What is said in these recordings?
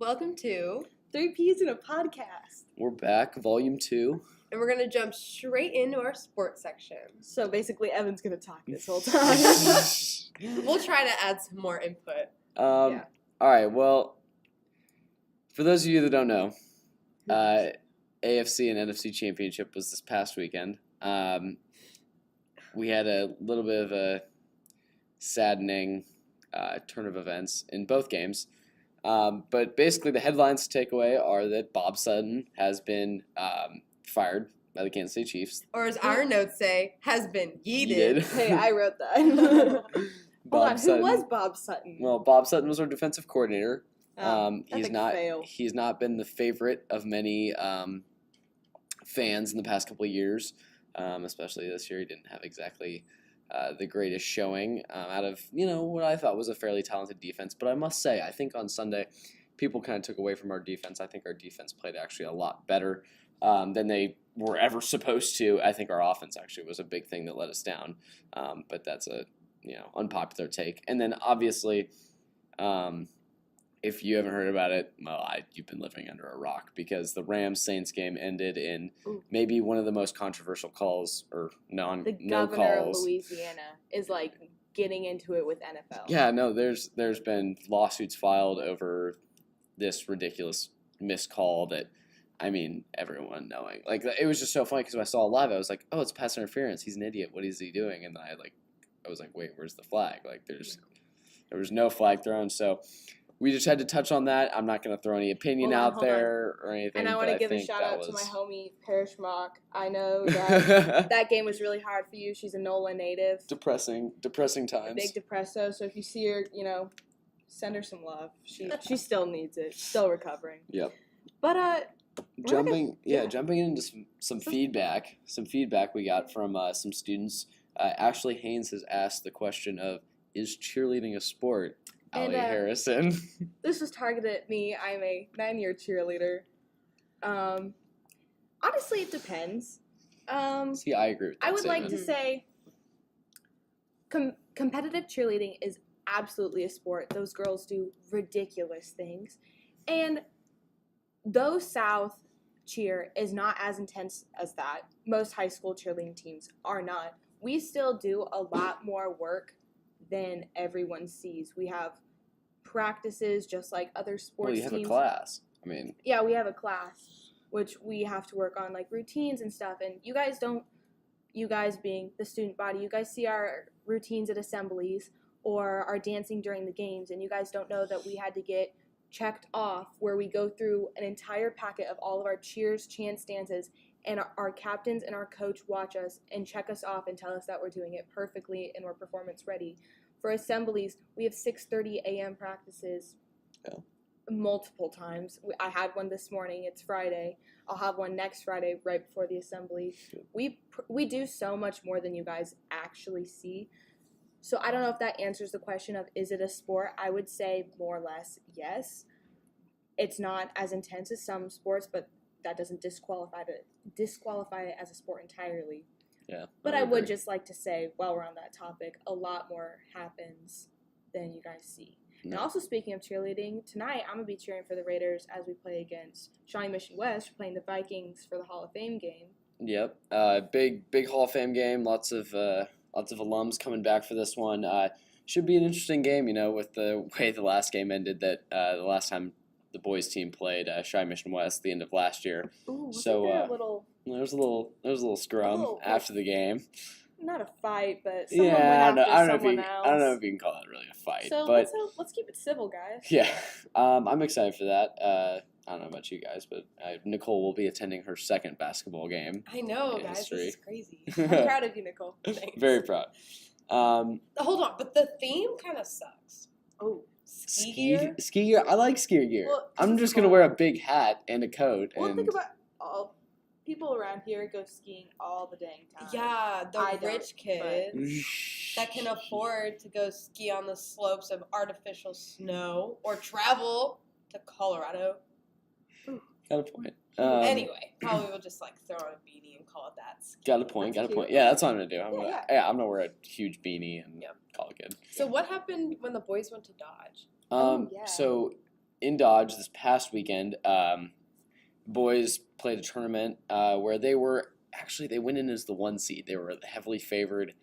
Welcome to Three Peas in a Podcast. We're back, Volume 2. And we're going to jump straight into our sports section. So basically, Evan's going to talk this whole time. We'll try to add some more input. All right, well, for those of you that don't know, AFC and NFC Championship was this past weekend. We had a little bit of a saddening turn of events in both games. But basically, the headlines to take away are that Bob Sutton has been fired by the Kansas City Chiefs. Or as our notes say, has been yeeted. Hey, I wrote that. Hold on, Sutton. who was Bob Sutton? Well, Bob Sutton was our defensive coordinator. He's not been the favorite of many fans in the past couple of years, especially this year. He didn't have exactly the greatest showing out of what I thought was a fairly talented defense. But I must say, I think on Sunday, people kind of took away from our defense. I think our defense played actually a lot better than they were ever supposed to. I think our offense actually was a big thing that let us down. But that's a unpopular take. And then obviously, if you haven't heard about it, well, you've been living under a rock, because the Rams-Saints game ended in maybe one of the most controversial calls, or no calls. The governor of Louisiana is getting into it with NFL. Yeah, no, there's been lawsuits filed over this ridiculous missed call that, everyone knowing. It was just so funny, because when I saw it live, I was like, oh, it's pass interference. He's an idiot. What is he doing? And then I was like, wait, where's the flag? There was no flag thrown, so we just had to touch on that. I'm not going to throw any opinion out there or anything. And I want to give a shout out to my homie, Parrish Mock. I know that that game was really hard for you. She's a NOLA native. Depressing times. A big depresso. So if you see her, send her some love. She still needs it. Still recovering. Yep. But jumping into some feedback. Some feedback we got from some students. Ashley Haynes has asked the question of, is cheerleading a sport? Allie Harrison. This was targeted at me. I'm a 9-year cheerleader. Honestly, it depends. See, I agree with that I would statement. like to say competitive cheerleading is absolutely a sport. Those girls do ridiculous things. And though South cheer is not as intense as that, most high school cheerleading teams are not, we still do a lot more work than everyone sees. We have practices just like other sports teams. Well, you have a class. Yeah, we have a class, which we have to work on routines and stuff. And you guys being the student body, you guys see our routines at assemblies or our dancing during the games, and you guys don't know that we had to get checked off, where we go through an entire packet of all of our cheers, chants, dances, and our captains and our coach watch us and check us off and tell us that we're doing it perfectly and we're performance ready. For assemblies, we have 6:30 a.m. practices multiple times. I had one this morning. It's Friday. I'll have one next Friday right before the assembly. We do so much more than you guys actually see. So I don't know if that answers the question of, is it a sport? I would say more or less yes. It's not as intense as some sports, but that doesn't disqualify it as a sport entirely. Yeah. But I would just like to say, while we're on that topic, a lot more happens than you guys see. No. And also, speaking of cheerleading, tonight I'm going to be cheering for the Raiders as we play against Shawnee Mission West. We're playing the Vikings for the Hall of Fame game. Yep. Big Hall of Fame game. Lots of alums coming back for this one. Should be an interesting game, with the way the last game ended, that the last time the boys team played Shawnee Mission West at the end of last year. Ooh, so there was a little scrum after the game. Not a fight, but someone went after someone else. I don't know if you can call that really a fight. So but let's keep it civil, guys. Yeah, I'm excited for that. I don't know about you guys, but Nichole will be attending her second basketball game. I know, guys. History. This is crazy. I'm proud of you, Nichole. Thanks. Very proud. Hold on, but the theme kind of sucks. Oh. Ski gear? Ski gear? I like ski gear. Well, I'm just going to wear a big hat and a coat. Well, think about all people around here go skiing all the dang time. Yeah, the rich kid that can afford to go ski on the slopes of artificial snow or travel to Colorado. Got a point. Anyway, probably we'll just throw on a beanie and call it that. Got a point. Yeah, that's what I'm gonna do. I'm gonna wear a huge beanie and call it good. So what happened when the boys went to Dodge? So in Dodge this past weekend, boys played a tournament where they went in as the 1 seed. They were heavily favored.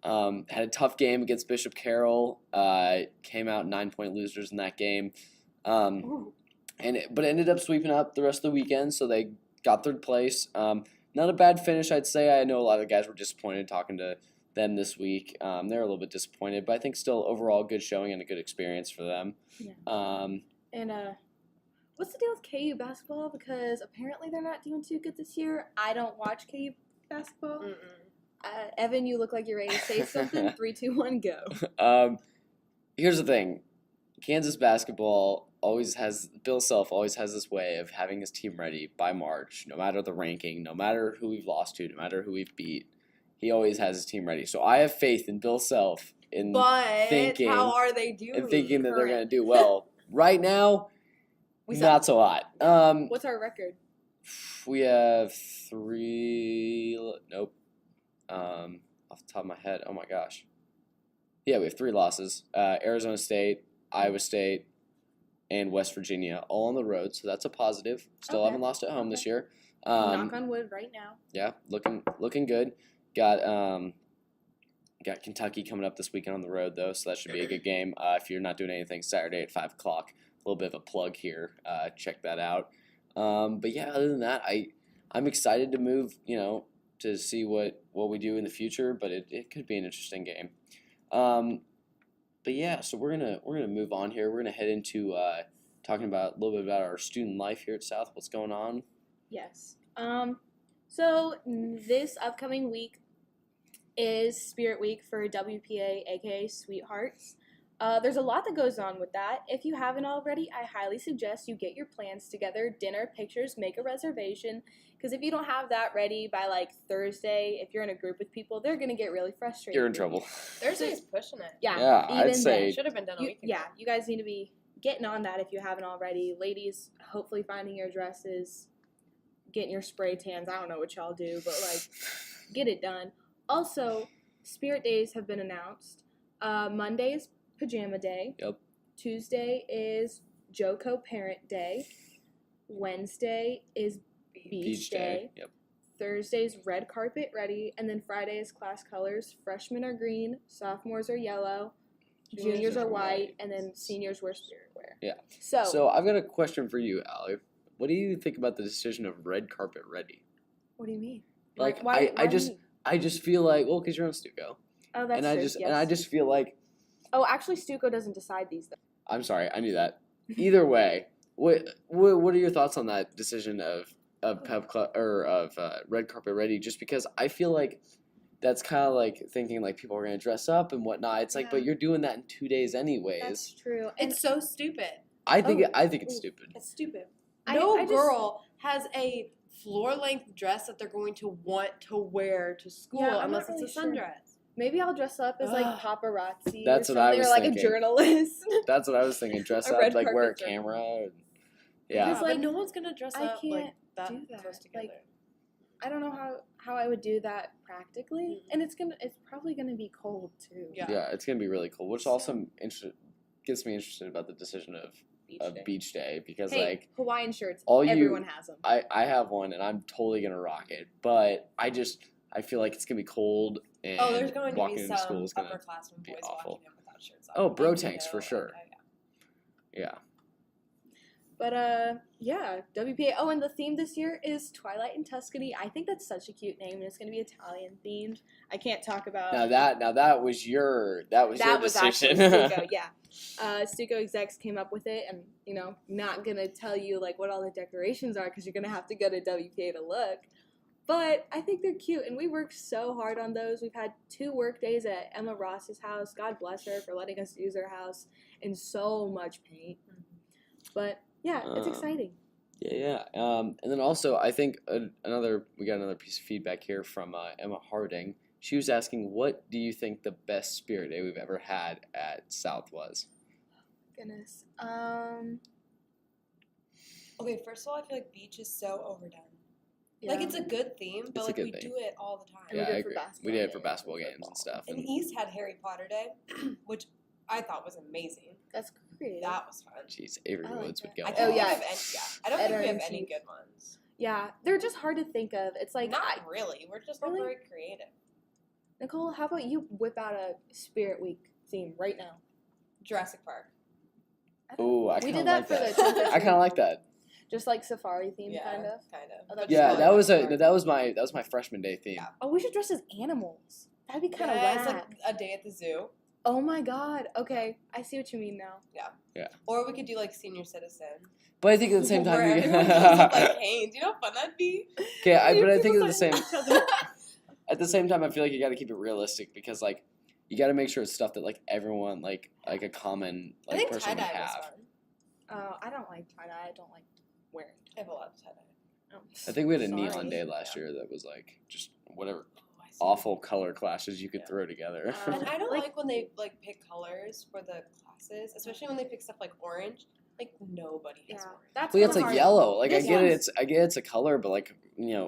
Had a tough game against Bishop Carroll. Came out 9-point losers in that game. But ended up sweeping up the rest of the weekend, so they got 3rd place. Not a bad finish, I'd say. I know a lot of the guys were disappointed talking to them this week. They're a little bit disappointed, but I think still overall good showing and a good experience for them. Yeah. What's the deal with KU basketball? Because apparently they're not doing too good this year. I don't watch KU basketball. Evan, you look like you're ready to say something. 3, 2, 1, go. Here's the thing. Kansas basketball Bill Self always has this way of having his team ready by March, no matter the ranking, no matter who we've lost to, no matter who we've beat. He always has his team ready. So I have faith in Bill Self thinking, how are they doing? and thinking that they're going to do well. Right now, not so hot. What's our record? We have 3. Nope. Off the top of my head. Oh my gosh. Yeah, we have 3 losses. Arizona State, Iowa State, and West Virginia, all on the road. So that's a positive. Still haven't lost at home this year. Knock on wood right now. Yeah, looking good. Got Kentucky coming up this weekend on the road though, so that should be a good game. If you're not doing anything Saturday at 5 o'clock, a little bit of a plug here. Check that out. But yeah, other than that, I'm excited to move. To see what we do in the future, but it could be an interesting game. But yeah, so we're gonna move on here. We're gonna head into talking about a little bit about our student life here at South. What's going on? Yes. So this upcoming week is Spirit Week for WPA, aka Sweethearts. There's a lot that goes on with that. If you haven't already, I highly suggest you get your plans together, dinner, pictures, make a reservation. Because if you don't have that ready by like Thursday, if you're in a group with people, they're going to get really frustrated. You're in trouble. Thursday's pushing it. Yeah, I'd say should have been done a week ago. Yeah, you guys need to be getting on that if you haven't already. Ladies, hopefully finding your dresses, getting your spray tans. I don't know what y'all do, but like, get it done. Also, Spirit Days have been announced. Monday is Pajama Day. Yep. Tuesday is JoCo Parent Day. Wednesday is Beach Day. Yep. Thursday's Red Carpet Ready. And then Friday is Class Colors. Freshmen are green. Sophomores are yellow. Juniors are white. And then seniors wear spirit wear. Yeah. So I've got a question for you, Allie. What do you think about the decision of Red Carpet Ready? what do you mean? Like, Why I do you mean? just feel like, well, because you're on Stuco. Oh, that's and true. and I just feel like, Oh, actually, Stuco doesn't decide these things. I'm sorry, I knew that. Either way, what are your thoughts on that decision of Red Carpet Ready? Just because I feel like that's kind of like thinking like people are gonna dress up and whatnot. It's like, but you're doing that in 2 days anyways. That's true. It's so stupid. I think it's stupid. It's stupid. I just- Girl has a floor-length dress that they're going to want to wear to school Yeah, I'm unless not it's a really sure. sundress. Maybe I'll dress up as like paparazzi That's or what I something, was or like thinking. a journalist. That's what I was thinking. Dress A up, red like wear a carpet journal. camera. And, Yeah, yeah. Because, like, but no one's gonna dress I up can't like that do that. close together. Like, I don't know how I would do that practically, and it's probably gonna be cold too. Yeah. It's gonna be really cool. Which also gets me interested about the decision of Beach Day because Hey, like Hawaiian shirts. all Everyone has them. I have one and I'm totally gonna rock it, but I feel like it's gonna be cold and there's going to walking be into some school is gonna upperclassmen be boys awful. walking in without shirts on. Oh, bro Like, tanks for sure. Yeah. But yeah, WPA. Oh, and the theme this year is Twilight in Tuscany. I think that's such a cute name, and it's gonna be Italian themed. I can't talk about Now that was your your was actually decision. Stuco. Yeah, Stuco execs came up with it, and not gonna tell you like what all the decorations are because you're gonna have to go to WPA to look. But I think they're cute, and we worked so hard on those. We've had 2 work days at Emma Ross's house. God bless her for letting us use her house, and so much paint. But yeah, it's exciting. Yeah. And then also, I think we got another piece of feedback here from Emma Harding. She was asking, what do you think the best Spirit Day we've ever had at South was? Goodness. Okay, first of all, I feel like beach is so overdone. Yeah. Like, it's a good theme, but It's a like good we thing. do it all the time. And we Yeah, did I it for agree. basketball We did it for games basketball and games and football. stuff. And East had Harry Potter Day, which I thought was amazing. That's creative. That was fun. Jeez, Avery I like Woods would that. go. I off. can't yeah. think of any. Yeah, I don't think we have Editor-in-chief. any good ones. Yeah, they're just hard to think of. It's like, Not really. We're just not Really? very creative. Nichole, how about you whip out a Spirit Week theme right now? Jurassic Park. Ooh, I We kind of did that like for that. the trunk or I kind of treat. like that. Just like safari theme, Yeah, kind of. kind of. Oh, that's Yeah, fun. that was Jurassic Park. my freshman day theme. Yeah. Oh, we should dress as animals. That'd be kind of Yeah, whack. it's like a day at the zoo. Oh my god. Okay, I see what you mean now. Or we could do like senior citizen. But I think at the same time, Where we everyone comes up like canes. You know how fun that'd be? okay, but I think People at the same starting each other. at the same time, I feel like you got to keep it realistic because like you got to make sure it's stuff that like everyone like a common I like think person would tie-dye was have. fun. Oh, I don't like tie-dye. I don't like wearing I have a lot of tie-dye. Oh, I think we had a sorry. neon day last year that was like just whatever Oh, I see. awful color clashes you could Yeah. throw together. And I don't Like- like when they like pick colors for the classes, especially when they pick stuff like orange. Like nobody has Yeah, orange. that's But yeah, it's kinda like hard. yellow. Like This I get one's- it's a color, but like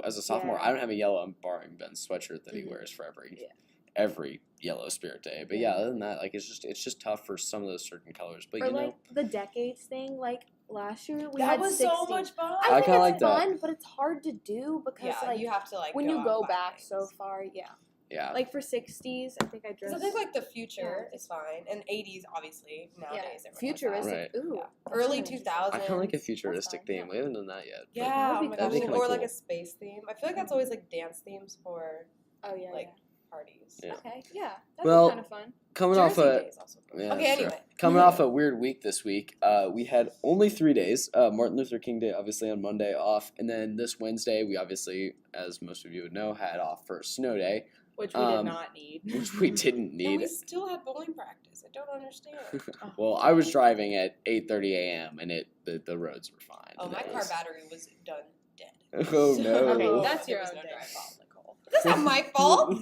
as a sophomore, Yeah. I don't have a yellow. I'm borrowing Ben's sweatshirt that he Mhm. wears for Yeah. every yellow Spirit Day. But yeah, other than that, like it's just tough for some of those certain colors. But Or you know, like the decades thing. Like last year, we That had was 60. so much fun. I I think kinda it's like that. fun, but it's hard to do because yeah, like you have to like when go you out go and buy back so things. far, yeah. yeah. Like for 60s, I think I Because dressed. I think like the future is fine, and 80s obviously nowadays. everyone has that. futuristic. Right. Ooh, Yeah. that's Early interesting. 2000s. I kind of like a futuristic fine, theme. yeah. We haven't done that yet. but- Yeah, That'd oh be my cool. gosh, That'd be or kinda like cool. a space theme. I feel like that's always like dance themes for Oh yeah, like yeah. parties. Yeah. Okay, yeah, that'd Well, be kind of fun. Coming off Jersey a Day is also fun. yeah, Okay, that's true. anyway. Coming off a weird week this week, we had only 3 days. Martin Luther King Day, obviously on Monday, off, and then this Wednesday, we obviously, as most of you would know, had off for snow day, Which we did um, not need. which we didn't And need. we still had bowling practice. I don't understand. Oh. Well, I was driving at 8:30 a.m. and the roads were fine. Oh, and my it car was- battery was done dead. Oh no! Okay, that's there your was own no day. drive fault, Nicole. That's not my fault.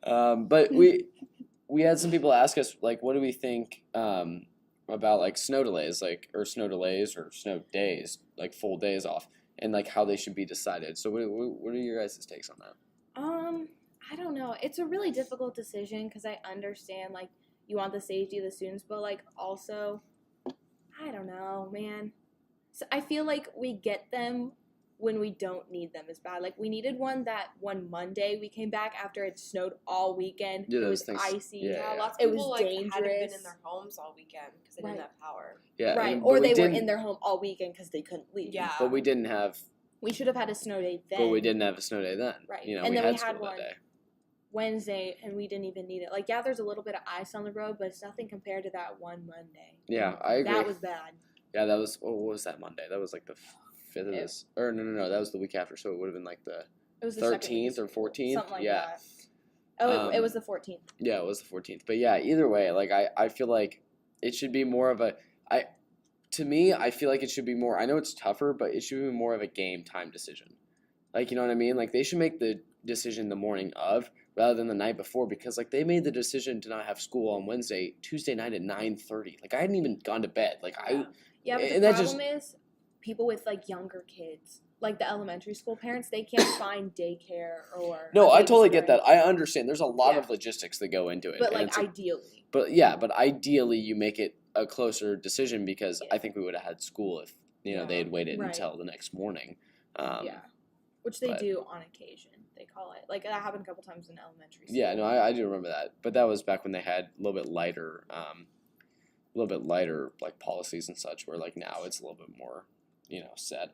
But we had some people ask us like, what do we think about like snow delays, or snow days, like full days off, and like how they should be decided. So what are your guys' takes on that? I don't know. It's a really difficult decision because I understand like you want the safety of the students, but like also, I don't know, man. So I feel like we get them when we don't need them as bad. Like we needed one Monday we came back after it snowed all weekend. Yeah, it those was things- icy. yeah. Yeah, lots It of was people like hadn't been dangerous. in their homes all weekend because they Right. didn't have power. Yeah, Right. and- Or but we they were didn't- in their home all weekend because they couldn't leave. Yeah. But we didn't have. We should have had a snow day then. But we didn't have a snow day then. Right. You know, And we then had we had school one. that day. Wednesday and we didn't even need it. Like, yeah, there's a little bit of ice on the road, but it's nothing compared to that one Monday. Yeah, I agree. That was bad. Yeah, that was. What was that Monday? That was like the 5th of It- this. Or no. That was the week after. So it would have been like the It was the second week 13th of or school, 14th. something like Yeah. that. Oh, it Um, was the 14th. Yeah, it was the 14th. But yeah, either way, like I feel like it should be more of a to me, I feel like it should be more. I know it's tougher, but it should be more of a game time decision. Like, you know what I mean? Like they should make the decision the morning of rather than the night before because like they made the decision to not have school on Tuesday night at 9:30. Like I hadn't even gone to bed. Like Yeah, but the and that problem is people with, like, younger kids, like the elementary school parents, they can't find daycare or No, a I totally babysitter. get that. I understand. There's a lot Yeah. of logistics that go into it. But, and like, it's a- ideally. but ideally you make it a closer decision because Yeah. I think we would have had school if they Yeah. had waited Right. until the next morning. Yeah. Which they but- do on occasion, they call it. Like, that happened a couple times in elementary school. Yeah, no, I do remember that. But that was back when they had a little bit lighter like policies and such. Where like now it's a little bit more, set.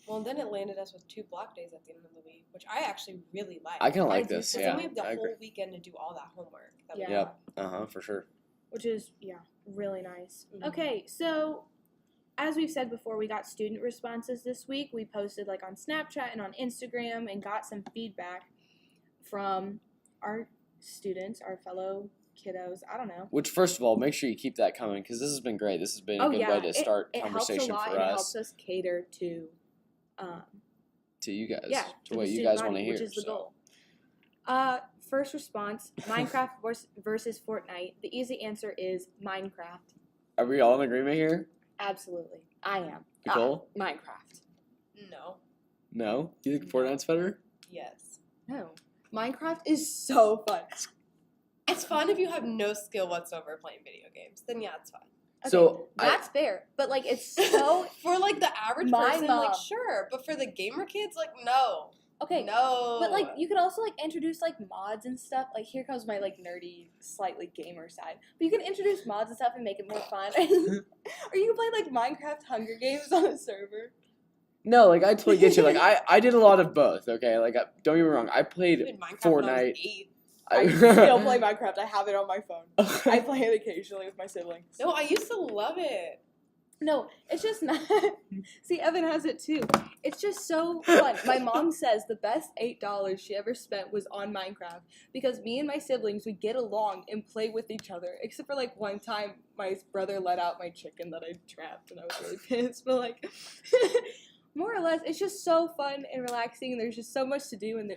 Well, and then it landed us with 2 block days at the end of the week, which I actually really like. I kind of like do this. too. So Yeah, then we have the I whole agree. weekend to do all that homework. That we Yeah. have. For sure. Which is, really nice. Mhm. Okay, so as we've said before, we got student responses this week. We posted like on Snapchat and on Instagram and got some feedback from our students, our fellow kiddos. I don't know. Which, first of all, make sure you keep that coming because this has been great. This has been a good way to start it conversation helps a lot, for and us it helps us cater to, to you guys, yeah, to what the you student guys want to body, hear. which is the so. goal. First response: Minecraft versus Fortnite. The easy answer is Minecraft. Are we all in agreement here? Absolutely, I am. Nicole? Minecraft. No. No? You think Fortnite's better? Yes. No, Minecraft is so fun. It's fun if you have no skill whatsoever playing video games. Then yeah, it's fun. So That's fair, but like it's so For like the average My person, mom. like sure, but for the gamer kids, like no. okay. No. But like you could also like introduce like mods and stuff. Like here comes my like nerdy, slightly gamer side. But you can introduce mods and stuff and make it more fun. Or you can play like Minecraft Hunger Games on a server. No, like I totally get you. Like I did a lot of both. Okay, like don't get me wrong. I played I played Minecraft when I was Fortnite. 8. I still play Minecraft. I have it on my phone. I play it occasionally with my siblings. No, I used to love it. No, it's just not. See, Evan has it too. It's just so fun. My mom says the best $8 she ever spent was on Minecraft because me and my siblings would get along and play with each other. Except for like one time, my brother let out my chicken that I trapped, and I was really pissed. But like, more or less, it's just so fun and relaxing, and there's just so much to do, and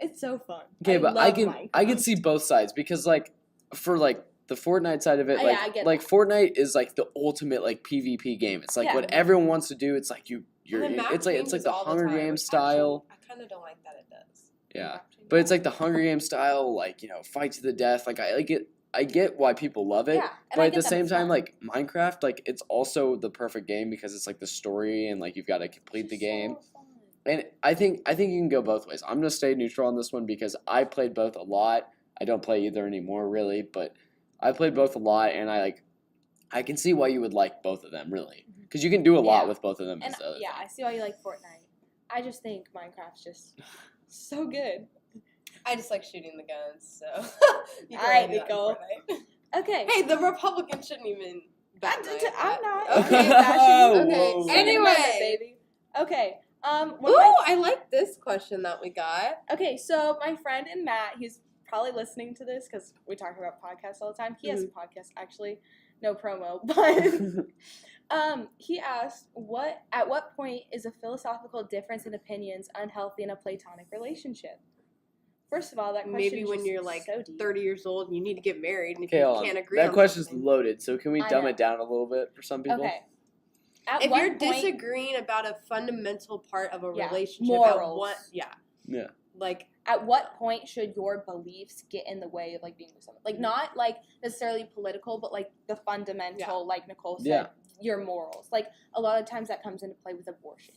it's so fun. Okay, but I love can Minecraft. see both sides because like for like the Fortnite side of it, Oh, like yeah, I get like that. Fortnite is like the ultimate like PvP game. It's like Yeah. what everyone wants to do. It's like you're And the map it's like changes the all Hunger time, Games which style. actually, I kind of don't like that it does. Yeah. But it's like the Hunger Games style, like, you know, fight to the death. Like I get why people love it. Yeah, and But I at get the that same it's time, fun. like Minecraft, like it's also the perfect game because it's like the story and like you've got to complete the game. So fun. And I think you can go both ways. I'm gonna stay neutral on this one because I played both a lot. I don't play either anymore really, but I played both a lot, and I can see why you would like both of them really, because you can do a lot Yeah. with both of them. And is the other yeah, thing. I see why you like Fortnite. I just think Minecraft's just so good. I just like shooting the guns, so. You can All right, only do that in Nichole. Fortnite. Okay. Hey, the Republicans shouldn't even. bat an eye at I'm that. not. Okay. Okay, bashing. Okay. Whoa. Anyway, Anyway. baby. Okay. One Ooh, of my, I like this question that we got. okay, so my friend and Matt, he's probably listening to this because we talk about podcasts all the time. He has a podcast, actually. No promo, but he asked, at what point is a philosophical difference in opinions unhealthy in a platonic relationship? First of all, that question Maybe is when just you're like so deep. 30 years old and you need to get married, and if Okay, you hold on. can't agree That on question's something. loaded. So can we I dumb know. it down a little bit for some people? Okay. At If what you're point, disagreeing about a fundamental part of a Yeah, relationship, morals. Yeah. like at what point should your beliefs get in the way of like being with someone? Like not like necessarily political, but like the fundamental, like Nichole said, Yeah. your morals. Like a lot of times that comes into play with abortion.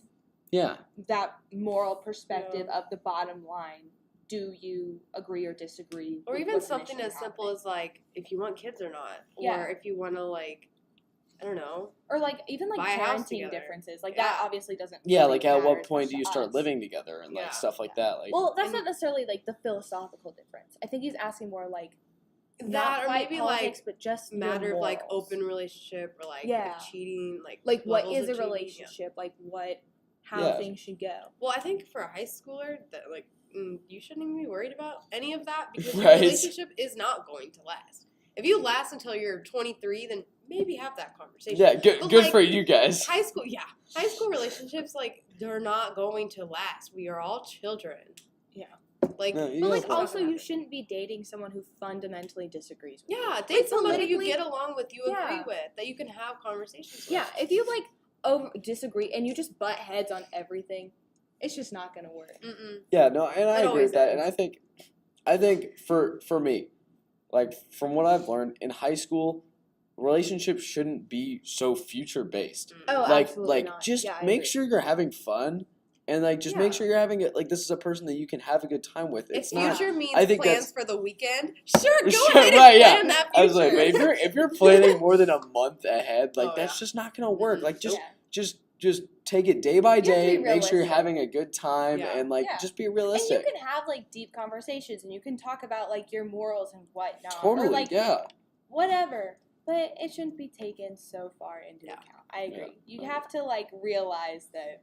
Yeah. That moral perspective of the bottom line. Do you agree or disagree? or with even what's something initially as simple happening? as like if you want kids or not, Yeah. or if you want to like, I don't know. Or like even like buy a house parenting together. difference. Like that Yeah. obviously doesn't. Yeah, really like at matter what as point much do you to start us. living together and like Yeah. stuff like that? Like Well, that's And- not necessarily like the philosophical difference. I think he's asking more like not That or quite maybe politics, like but just your matter of like morals. open relationship or like Yeah. if cheating, like What levels is a of cheating, yeah. relationship? Like how Yeah. things should go. Well, I think for a high schooler, that like you shouldn't even be worried about any of that because your Right. relationship is not going to last. If you last until you're 23, then maybe have that conversation. yeah, good But, good like, for you guys. High school relationships, like they're not going to last. We are all children. Yeah. Like, No, you But guys like it's not also gonna you happen. shouldn't be dating someone who fundamentally disagrees with you. Yeah, date somebody you politically- get along with, you Yeah. agree with, that you can have conversations with. Yeah, if you like disagree and you just butt heads on everything, it's just not gonna work. Mm-mm. Yeah, no, and I It agree always with that. And is. I think for me, like from what I've learned in high school, relationships shouldn't be so future based. Oh, Like absolutely not. just Yeah, I make agree. sure you're having fun, and like just make Yeah. sure you're having it. Like this is a person that you can have a good time with. If It's not. future means I think plans that's- for the weekend, sure, go Sure, ahead and right, yeah. plan that future. I was like, if you're planning more than a month ahead, like Oh, that's yeah. just not gonna work. Mhm. Like just Yeah. just take it day by have to day. be Make sure you're realistic. having a good time, Yeah. and like Yeah. just be And realistic. you can have like deep conversations and you can talk about like your morals and whatnot. Totally, Or like yeah. whatever. But it shouldn't be taken so far into Yeah. account. I agree. You Yeah. have to like realize that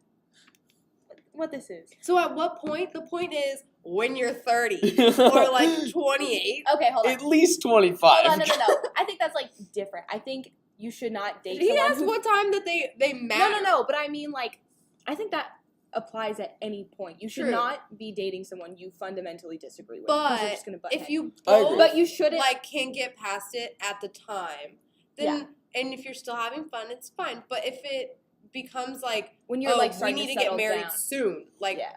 what this is. So at what point? The point is when you're 30 or like 28. Okay, hold on. At least 25. Hold on, no. I think that's like different. I think you should not date He someone asked who what time that they matter. No, but I mean like I think that applies at any point. You should True. not be dating someone you fundamentally disagree with. But because you're just gonna butt if heads. you I agree. both But you shouldn't like can get past it at the time, then and if you're still having fun, it's fine. But if it becomes like when you're oh, like we starting need to to get settle married down. soon, like Yeah.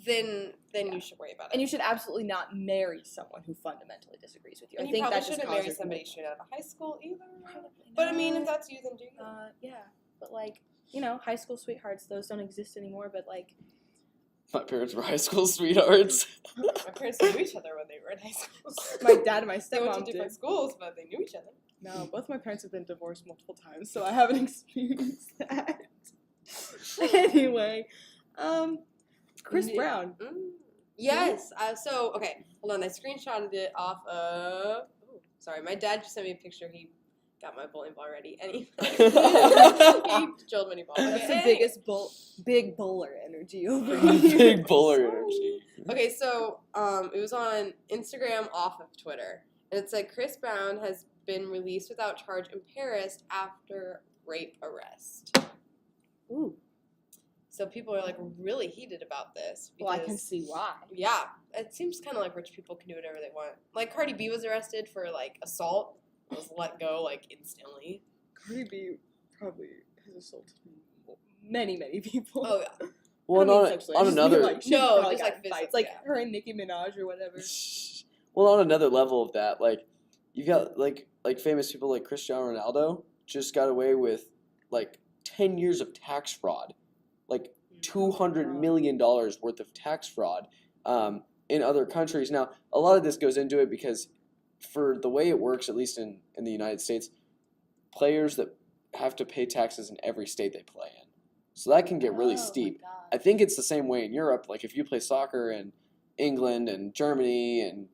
then you should worry about it. And you should absolutely not marry someone who fundamentally disagrees with you. And I you think probably that just shouldn't marry causes somebody more- straight out of high school either. Probably But I mean, not. if that's you, then do you. Yeah, but like, you know, high school sweethearts, those don't exist anymore. But like, My parents were high school sweethearts. My parents knew each other when they were in high school. my dad and my They went to stepmom different did. schools, but they knew each other. No, both my parents have been divorced multiple times, so I haven't experienced that. Anyway, Chris Yeah. Brown. Yes. So, okay, hold on. I screenshotted it off of. Oh, sorry, my dad just sent me a picture. He got my bowling ball ready, and he drilled mini ball. That's the Okay, biggest big bowler energy over here. Big bowler energy. Okay, so it was on Instagram off of Twitter, and it said Chris Brown has been released without charge in Paris after rape arrest. Ooh, So people are like really heated about this. well, I because- can see why. Yeah, it seems kind of like rich people can do whatever they want. Like Cardi B was arrested for like assault, was let go like instantly. Cardi B probably has assaulted many people. Oh yeah. Well, I mean, on, sexually. I on just mean, another like, she's No, probably just, like, gotten physical, fights, like yeah. her and Nicki Minaj or whatever. well, on another level of that, like you got like famous people like Cristiano Ronaldo just got away with like 10 years of tax fraud, like $200 million worth of tax fraud in other countries. Now, a lot of this goes into it because for the way it works, at least in the United States, players that have to pay taxes in every state they play in. So that can get really steep. I think it's the same way in Europe. Like if you play soccer in England and Germany and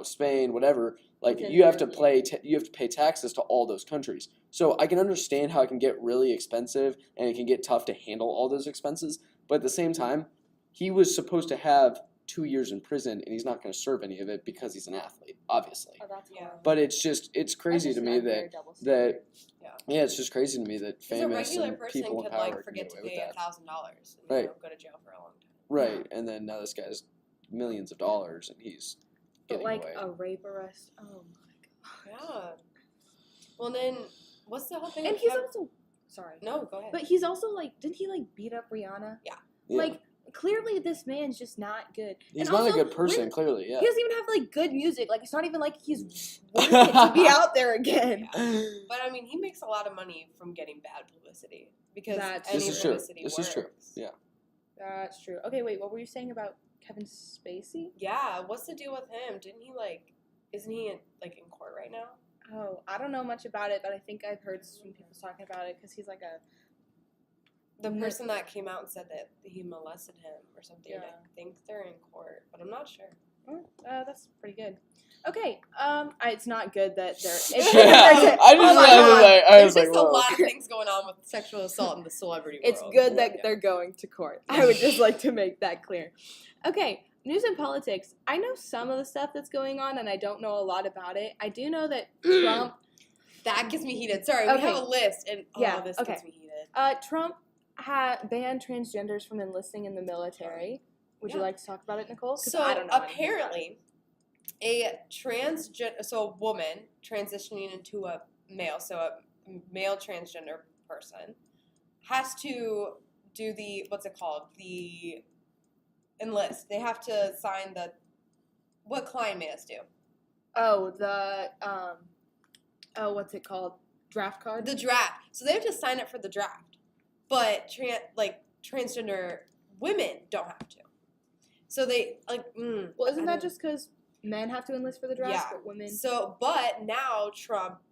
Spain, whatever, like Within you have to Europe, you have to pay taxes to all those countries. So I can understand how it can get really expensive and it can get tough to handle all those expenses. But at the same time, he was supposed to have 2 years in prison and he's not going to serve any of it because he's an athlete, obviously. Oh, that's Yeah. horrible. But it's crazy That's to just me unfair that double standard. yeah, it's just crazy to me that Because a famous regular and person people in could power like can forget get to away with pay that. $1,000 and Right. go to jail for a long time. Right, and then now this guy's millions of dollars and he's But getting like away. a rape arrest, oh my god. Yeah. Well then, what's the whole thing? And with he's Kev- also sorry, No, go ahead. but he's also like, didn't he like beat up Rihanna? Yeah. Yeah. Like clearly, this man's just not good. He's And not a also, good person, when- clearly, yeah. He doesn't even have like good music. Like it's not even like he's worth it to be out there again. But I mean, he makes a lot of money from getting bad publicity because That's- any This is true. publicity This works. is true. Yeah. That's true. Okay, wait. What were you saying about Kevin Spacey? Yeah, what's the deal with him? Didn't he isn't he in court right now? Oh, I don't know much about it, but I think I've heard some people talking about it because he's like a. The Mm. person that came out and said that he molested him or something. Yeah. I think they're in court, but I'm not sure. Oh, that's pretty good. Okay, it's not good that they're. I just realized I There's was like, just a whoa. lot of things going on with sexual assault in the celebrity It's world. good that Yeah. they're going to court. I would just like to make that clear. Okay, news and politics. I know some of the stuff that's going on, and I don't know a lot about it. I do know that Trump. That gets me heated. Sorry, Okay. we have a list, and Yeah, this okay. gets me heated. Trump banned transgenders from enlisting in the military. Would you Yeah. like to talk about it, Nicole? 'Cause So I don't know anything about it. apparently, a woman transitioning into a male, so a male transgender person, has to do the enlist. They have to sign what Klein made us do. Oh, what's it called? Draft card? The draft. So they have to sign up for the draft. But transgender women don't have to. So they Well, isn't that just because men have to enlist for the draft, Yeah. but women? But now Trump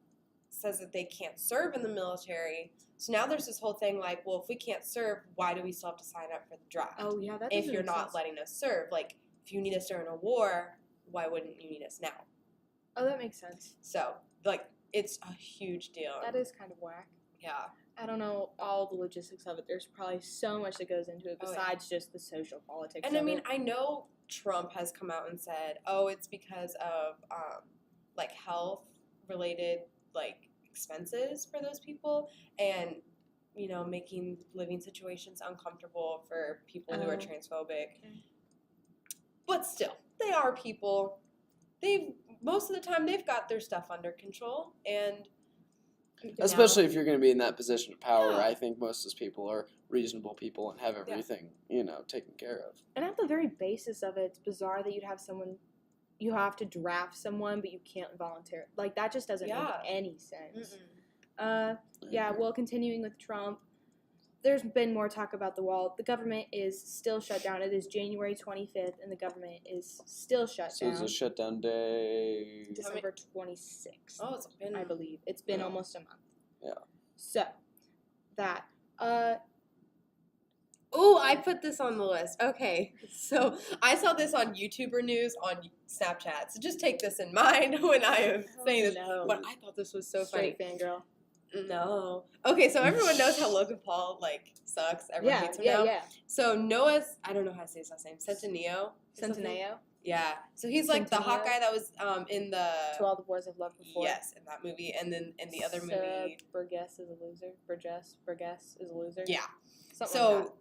says that they can't serve in the military. So now there's this whole thing like, well, if we can't serve, why do we still have to sign up for the draft? Oh, yeah, that if doesn't you're make not sense. letting us serve, like if you need us during a war, why wouldn't you need us now? Oh, that makes sense. So it's a huge deal. That is kind of whack. Yeah. I don't know all the logistics of it. There's probably so much that goes into it Oh, yeah. besides just the social politics And I of mean, it. I know Trump has come out and said, "Oh, it's because of health related expenses for those people, and making living situations uncomfortable for people who are Oh. transphobic." Okay. But Still, they are people. Most of the time they've got their stuff under control, and Especially if you're going to be in that position of power. Yeah. I think most of those people are reasonable people and have everything, taken care of. And at the very basis of it, it's bizarre that you'd have someone, you have to draft someone, but you can't volunteer. Like, that just doesn't make any sense. Well, continuing with Trump, there's been more talk about the wall. The government is still shut down. It is January 25th, and the government is still shut So down. it's a shutdown day. December 26th. Oh, it's been... I believe. It's been almost a month. Yeah. So, that. Oh, I put this on the list. Okay, so I saw this on YouTuber News on Snapchat. So just take this in mind when I am saying this. No. But I thought this was so Straight funny. fangirl. No. Okay, so everyone knows how Logan Paul, sucks. Everyone hates him now. Yeah. So Noah's, I don't know how to say his last name, Centineo. Yeah. So he's like the hot Centineo? guy that was in the... To All the Boys I've Loved Before. Yes, in that movie. And then in the other movie... Burgess is a loser. Burgess is a loser. Yeah. Something like that.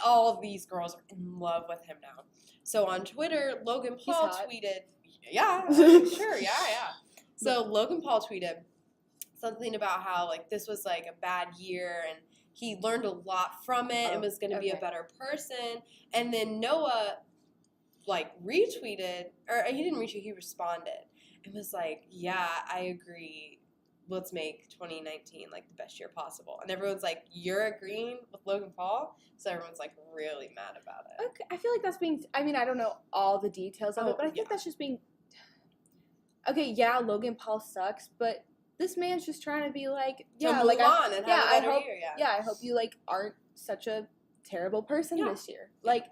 All of these girls are in love with him now. So on Twitter, Logan Paul hot. tweeted... Yeah, sure, yeah. So Logan Paul tweeted something about how, this was, a bad year, and he learned a lot from it and was going to be a better person. And then Noah, retweeted, or he didn't retweet, he responded and was like, yeah, I agree. Let's make 2019, the best year possible. And everyone's like, you're agreeing with Logan Paul? So everyone's, really mad about it. Okay, I feel like that's being... I mean, I don't know all the details of it, but I think that's just being... Okay, yeah, Logan Paul sucks, but... This man's just trying to be like, move on and have a better year, I hope you aren't such a terrible person this year. I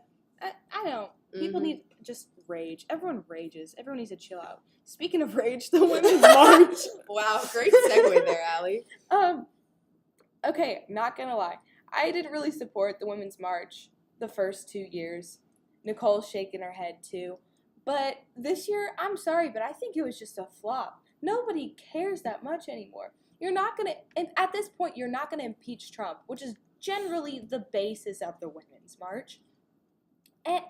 don't. People need just rage. Everyone rages. Everyone needs to chill out. Speaking of rage, the women's march. Wow, great segue there, Allie. Okay, not gonna lie, I didn't really support the women's march the first 2 years. Nichole's shaking her head too, but this year, I'm sorry, but I think it was just a flop. Nobody cares that much anymore. You're not going to, and at this point, you're not going to impeach Trump, which is generally the basis of the Women's March. And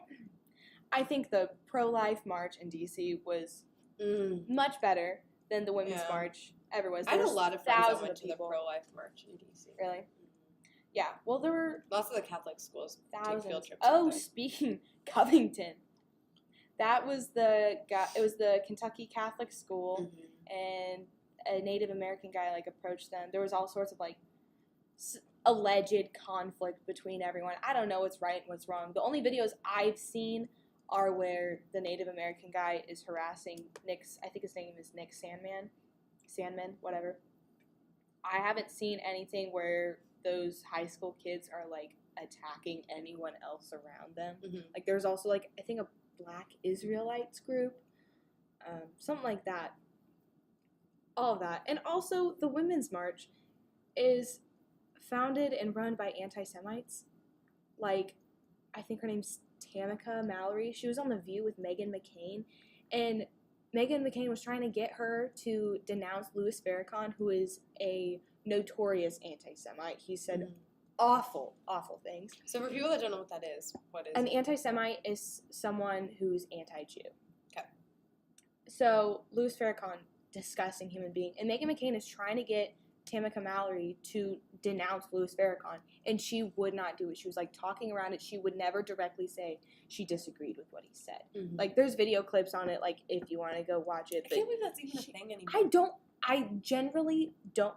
I think the pro-life march in D.C. was much better than the Women's March ever was. I had a lot of friends that went to the pro-life march in D.C. Really? Yeah. Well, there were... Lots of the Catholic schools take field trips. Oh, speaking Covington. That was it was the Kentucky Catholic school, and a Native American guy, approached them. There was all sorts of, alleged conflict between everyone. I don't know what's right and what's wrong. The only videos I've seen are where the Native American guy is harassing I think his name is Nick Sandman, whatever. I haven't seen anything where those high school kids are, attacking anyone else around them. There's also, I think a Black Israelites group, something like that. All of that. And also, the Women's March is founded and run by anti-Semites. I think her name's Tamika Mallory. She was on The View with Meghan McCain, and Meghan McCain was trying to get her to denounce Louis Farrakhan, who is a notorious anti-Semite. He said awful things. So for people that don't know what that is, what is an it? anti-Semite is someone who's anti-Jew. Okay. So Louis Farrakhan, disgusting human being, and Meghan McCain is trying to get Tamika Mallory to denounce Louis Farrakhan, and she would not do it. She was talking around it. She would never directly say she disagreed with what he said. There's video clips on it. If you want to go watch it. I can't believe that's even a thing anymore. I generally don't.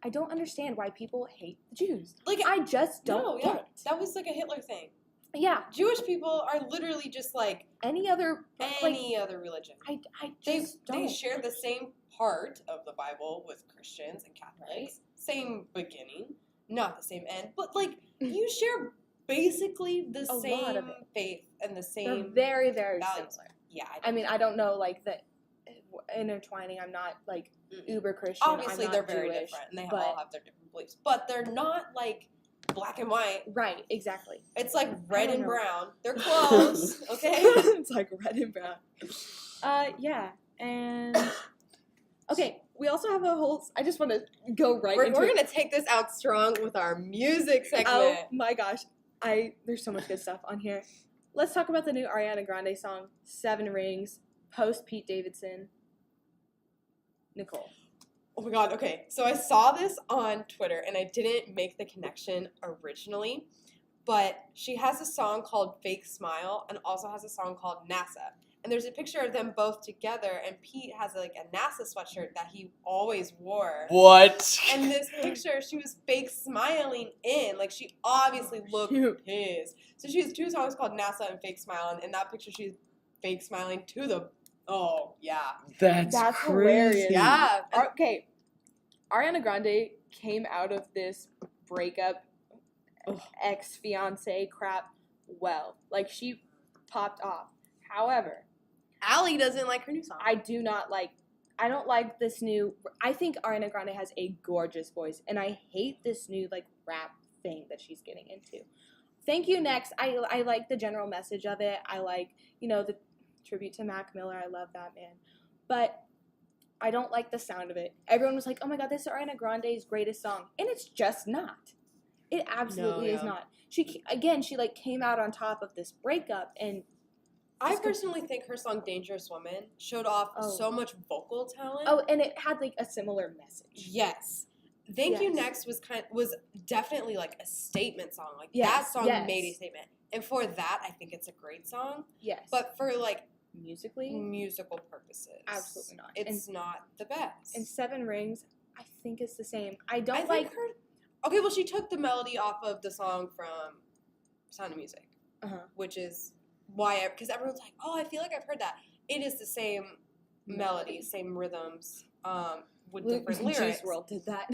I don't understand why people hate the Jews. I just don't get it. That was a Hitler thing. Yeah. Jewish people are literally just any other religion. I just don't. They share the same part of the Bible with Christians and Catholics. Right. Same beginning, not the same end, but you share basically the same faith and the same. They're very, very values. similar. Yeah. I mean, I don't know the intertwining. I'm not uber Christian. Obviously, I'm they're not very Jewish, different, and they all have their different beliefs, but they're not black and white. Right, exactly. It's red and brown. They're close, okay? It's red and brown. Yeah, and okay, we also have a whole. I just want to go right. We're gonna take this out strong with our music segment. Oh my gosh, there's so much good stuff on here. Let's talk about the new Ariana Grande song, 7 Rings, post Pete Davidson. Nichole. Oh my god, okay. So I saw this on Twitter and I didn't make the connection originally, but she has a song called Fake Smile and also has a song called NASA. And there's a picture of them both together, and Pete has like a NASA sweatshirt that he always wore. What? And this picture, she was fake smiling in. Like, she obviously looked pissed. So she has 2 songs called NASA and Fake Smile, and in that picture, she's fake smiling to the... Oh, yeah. That's crazy. hilarious. Yeah. Okay, Ariana Grande came out of this breakup, ex-fiance crap well. Like, she popped off. However, Allie doesn't like her new song. I don't like this new, I think Ariana Grande has a gorgeous voice, and I hate this new, like, rap thing that she's getting into. Thank You Next, I like the general message of it. I like, the tribute to Mac Miller. I love that, man. But I don't like the sound of it. Everyone was like, oh my god, this is Ariana Grande's greatest song. And it's just not. It absolutely is not. She came out on top of this breakup, and I personally think her song Dangerous Woman showed off so much vocal talent. Oh, and it had like a similar message. Yes. Thank You Next was definitely like a statement song. Like that song made a statement. And for that, I think it's a great song. Yes. But for like musical purposes, absolutely not. It's not the best. And Seven Rings, I think it's the same. I think her. Okay, well, she took the melody off of the song from Sound of Music, which is why, because everyone's like, oh, I feel like I've heard that. It is the same melody, same rhythms, with different lyrics. Juice WRLD did that.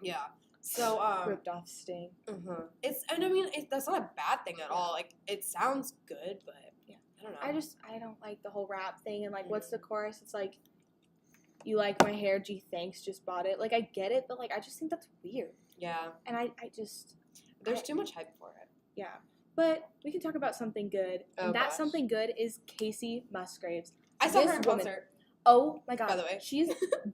Yeah. So ripped off Sting. That's not a bad thing at all. Like, it sounds good, but I don't know. I don't like the whole rap thing, and like, what's the chorus? It's like, you like my hair, gee thanks, just bought it. Like, I get it, but like, I just think that's weird. Yeah. And there's too much hype for it. Yeah. But we can talk about something good, and that something good is Casey Musgraves. I saw her in concert. Oh my god. By the way. She's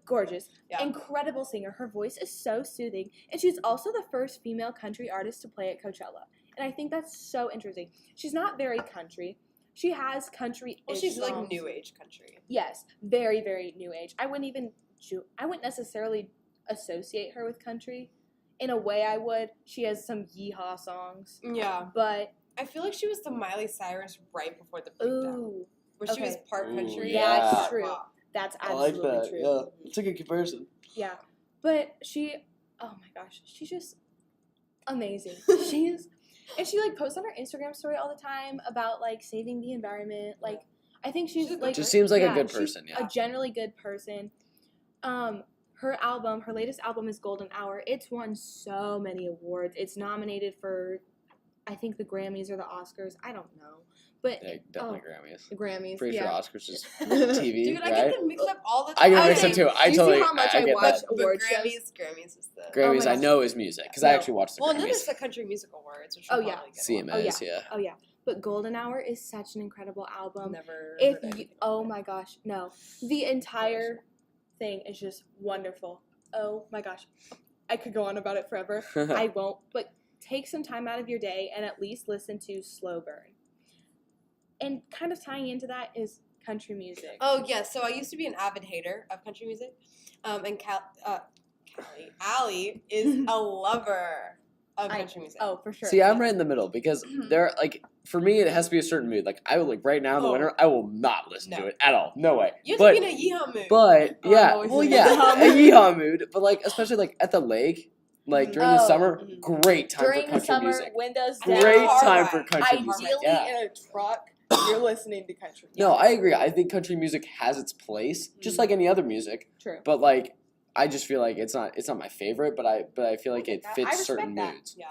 gorgeous. Incredible singer. Her voice is so soothing. And she's also the first female country artist to play at Coachella. And I think that's so interesting. She's not very country. She has country. Well, she's like new age country. Yes. Very, very new age. I wouldn't necessarily associate her with country. In a way I would. She has some yeehaw songs. Yeah. But I feel like she was the Miley Cyrus right before the breakdown. Where she was part country. Yeah, that's true. That's absolutely true. Yeah, it's a good comparison. Yeah, but she, oh my gosh, she's just amazing. She like posts on her Instagram story all the time about like saving the environment. Like, I think she's like just seems like a good person. Yeah, a generally good person. Her latest album is Golden Hour. It's won so many awards. It's nominated for, I think, the Grammys or the Oscars. I don't know. But definitely Grammys. The Grammys. Pretty sure Oscars is TV. Dude, I get them mixed up all the time. I get them mixed up too. I totally. See how much I watch award shows? Grammys is the. Grammys, I know is music because I actually watched the Grammys. Well, and then there's the Country Music Awards, which CMAs, Oh yeah. But Golden Hour is such an incredible album. Never. Oh my gosh, no! The entire thing is just wonderful. Oh my gosh, I could go on about it forever. I won't. But take some time out of your day and at least listen to Slow Burn. And kind of tying into that is country music. Oh, yes. So I used to be an avid hater of country music. And Allie is a lover of country music. Oh, for sure. See, I'm right in the middle because there, like, for me, it has to be a certain mood. Like, I will, like, right now in the winter, I will not listen to it at all. No way. You have to be in a yeehaw mood. But, yeah. Well, yeah. A yeehaw mood. But, like, especially, like, at the lake. Like, during the summer, great time for country music. During the summer, windows down. Great time for country music. Ideally in a truck. You're listening to country music. No, I agree. I think country music has its place, just like any other music. True. But like, I just feel like it's not my favorite, but I feel like it fits certain moods. Yeah.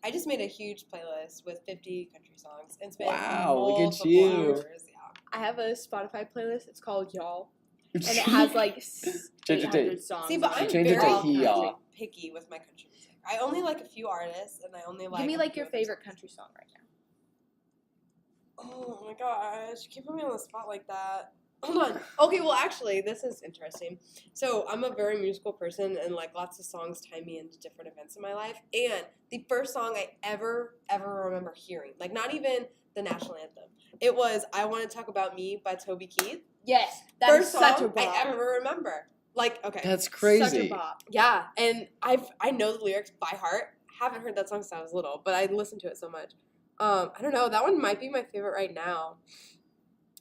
I just made a huge playlist with 50 country songs and spent look at you. hours. Yeah. I have a Spotify playlist. It's called Y'all, and it has like 800 songs. See, but I'm very picky with my country music. I only like a few artists, and I only like. Give me like your favorite country song right now. Oh my gosh, you keep putting me on the spot like that. Hold on. Okay, well, actually, this is interesting. So, I'm a very musical person, and, like, lots of songs tie me into different events in my life. And the first song I ever remember hearing, like, not even the national anthem, it was I Want to Talk About Me by Toby Keith. Yes, that first is such a song bop. I ever remember. Like, okay. That's Such a crazy. bop. Yeah, and I know the lyrics by heart. Haven't heard that song since I was little, but I listened to it so much. I don't know. That one might be my favorite right now.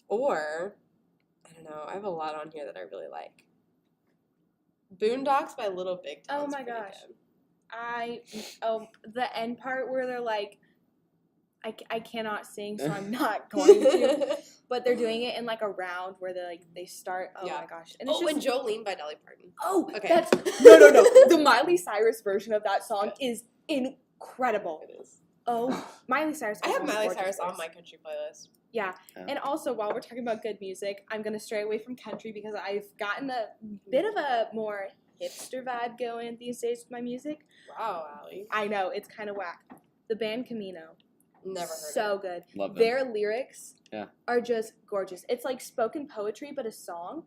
Or, I don't know. I have a lot on here that I really like. Boondocks by Little Big Town's Oh my pretty gosh. good. The end part where they're like, I cannot sing, so I'm not going to. But they're doing it in like a round where they start. Oh Yeah. my gosh! And it's And just Jolene by Dolly Parton. okay. Okay. That's no. The Miley Cyrus version of that song is incredible. It is. Oh, Miley Cyrus. I has have a Miley gorgeous Cyrus on voice. my country playlist. Yeah. Yeah. And also, while we're talking about good music, I'm gonna stray away from country because I've gotten a bit of a more hipster vibe going these days with my music. Wow, Allie. I know it's kind of whack. The band Camino. Never heard So of it. good. Love them. Their lyrics Yeah. are just gorgeous. It's like spoken poetry, but a song.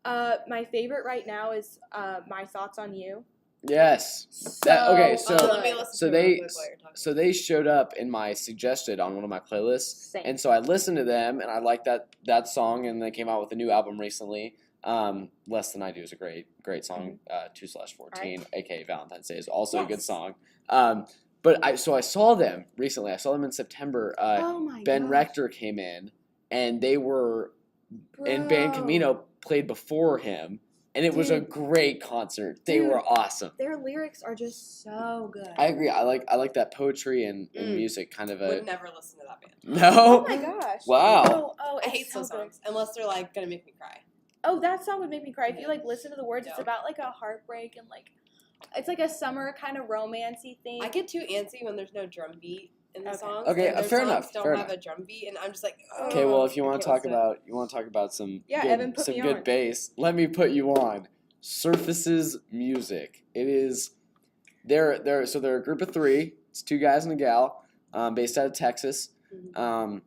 My favorite right now is My Thoughts on You. Yes. So Okay, so- Let me good. listen So to it real they quick while you're talking. so they showed up in my suggested on one of my playlists, Same. and so I listened to them, and I liked that song, and they came out with a new album recently. Less Than I Do is a great song. 2/14, aka Valentine's Day, is also a good Yes. song. But I saw them recently. I saw them in September. Oh my Ben gosh. Rector came in, and they were and Band Bro. Camino played before him, and it was a Dude. great concert. They Dude. were awesome. Their lyrics are just so good. I agree. I like that poetry and Mm. music kind of a Would never listen to that band. no. Oh my gosh. Wow. Oh, I it's hate so slow good. songs unless they're like gonna make me cry. Oh, that song would make me cry. If you Yeah. like listen to the words, it's Yeah. about like a heartbreak and like it's like a summer kind of romancy thing. I get too antsy when there's no drum beat in the Okay. songs. Okay, and their fair songs enough, Don't fair have enough. a drum beat, and I'm just like. Okay, well, if you I want to can't talk listen. about some Yeah, good, Evan, put some me good on. bass, let me put you on Surface's music. It is they're a group of three. It's two guys and a gal, based out of Texas. Mhm.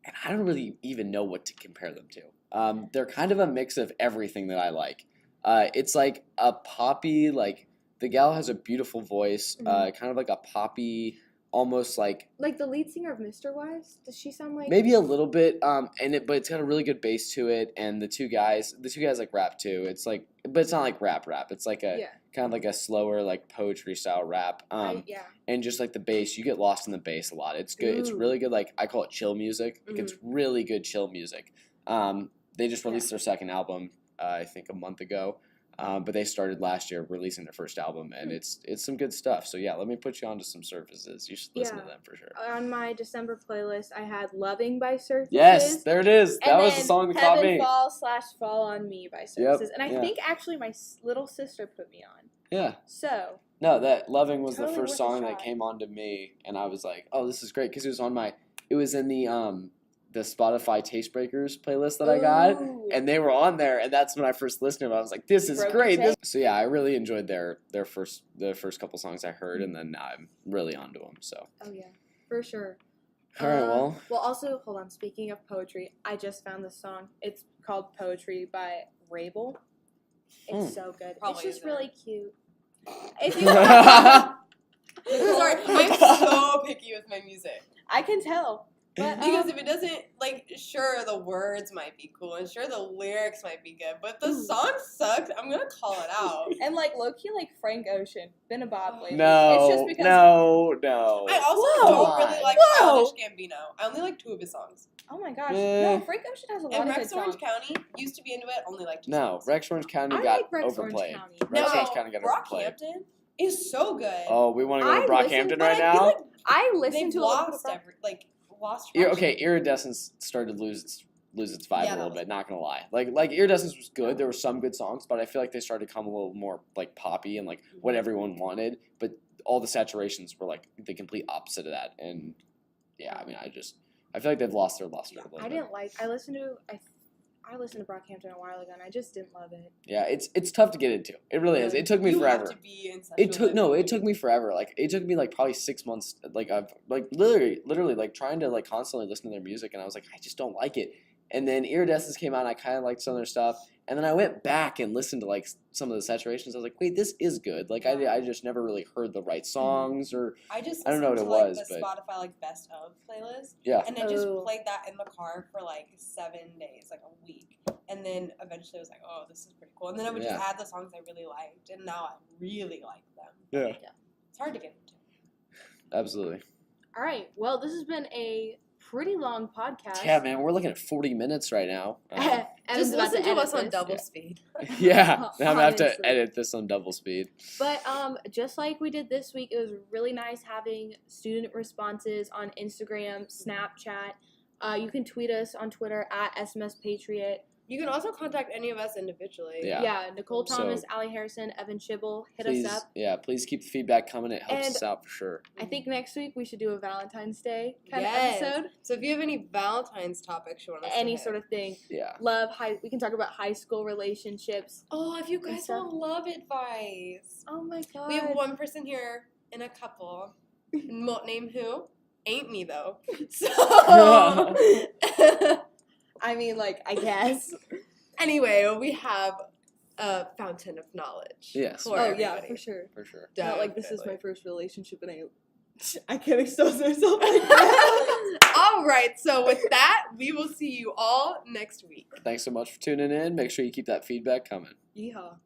And I don't really even know what to compare them to. They're kind of a mix of everything that I like. It's like a poppy, like the gal has a beautiful voice, kind of like a poppy, almost like Like the lead singer of Mr. Wise, does she sound like maybe a little bit, but it's got a really good bass to it, and the two guys like rap too. It's like, but it's not like rap. It's like a Yeah. kind of like a slower, like poetry style rap. Yeah. And just like the bass, you get lost in the bass a lot. It's good. It's Ooh. really good. Like I call it chill music. Like it's really good chill music. They just released their second album, I think a month ago. But they started last year releasing their first album, and it's some good stuff. So yeah, let me put you on to some Surfaces. You should listen to Yeah. them for sure. On my December playlist, I had "Loving" by Surfaces. Yes, there it is. That and was the then song that caught Heaven me. Fall on Me by Surfaces. And I yeah. think actually my little sister put me on. Yeah. So No, that Loving was Totally the worth first a song that shot. came on to me, and I was like, oh, this is great, because it was in the Spotify Taste Breakers playlist that I got. Ooh. And they were on there, and that's when I first listened to them. I was like, "This is Broke great!" your So yeah, I really enjoyed the first couple songs I heard, and then now I'm really onto them. So Oh yeah, for sure. all right, well, Well, also hold on. Speaking of poetry, I just found this song. It's called "Poetry" by Rabel. It's so good. Probably it's just isn't. really cute. If you, Sorry, I'm so picky with my music. I can tell. But, Because if it doesn't, like, sure, the words might be cool, and sure, the lyrics might be good, but the song sucks, I'm gonna call it out. and like low key, like Frank Ocean, been a bop lately. no, It's just because. no. I also Whoa. don't really like Whoa. Childish Gambino. I only like 2 of his songs. Oh my gosh, Eh. no, Frank Ocean has a lot And of Rex good Orange songs. County used to be into it, only like 2 No, songs. Rex Orange County I got like Rex Orange overplayed. County. Rex No, Orange County got overplayed. Brockhampton is so good. Oh, we want to go I to Brockhampton listen, right but I feel now. like I listened they've to a lot of lost Brock- lost Okay, Iridescence started to lose its vibe Yeah, a that little was- bit. Not gonna lie, like Iridescence was good. There were some good songs, but I feel like they started to become a little more like poppy and like what everyone wanted. But all the saturations were like the complete opposite of that. And yeah, I mean, I feel like they've lost their luster a little I bit. didn't like. I listened to Brockhampton a while ago, and I just didn't love it. Yeah, it's tough to get into. It really is. It took me you forever. Have to be in such It a took good mood. it took me forever. Like it took me like probably 6 months. Like I've like literally like trying to like constantly listen to their music, and I was like, I just don't like it. And then Iridescence came out, and I kind of liked some of their stuff. And then I went back and listened to like some of the saturations. I was like, wait, this is good. Like I just never really heard the right songs or I just I don't know listened what it to was, the but Spotify like best of playlist. yeah. And I just Oh. played that in the car for like 7 days, like a week. And then eventually I was like, oh, this is pretty cool. And then I would just Yeah. add the songs I really liked, and now I really like them. Yeah. It's hard to get into. Absolutely. All right. Well, this has been a pretty long podcast. Yeah, man, we're looking at 40 minutes right now. Evan's Just about listen to edit us on this. double Yeah. speed. yeah, I'm gonna have to Honestly. edit this on double speed. But just like we did this week, it was really nice having student responses on Instagram, Snapchat. You can tweet us on Twitter at SMS Patriot. You can also contact any of us individually. Yeah. Nichole So- Thomas, Allie Harrison, Evan Shibel, hit Please, us up. yeah, please keep the feedback coming. It helps And- us out for sure. I think next week we should do a Valentine's Day kind Yes. of episode. So if you have any Valentine's topics you want us Any to sort of thing. Yeah. Love, we can talk about high school relationships. Oh, if you and guys stuff. want love advice. Oh my god. We have one person here in a couple. Won't name who. Ain't me though. So I mean, like, I guess. anyway, we have a fountain of knowledge. Yes. for Oh, yeah, everybody. for sure. For sure. Not like this is my Definitely. first relationship and I can't expose myself like that. All right. So with that, we will see you all next week. Thanks so much for tuning in. Make sure you keep that feedback coming. Yeehaw.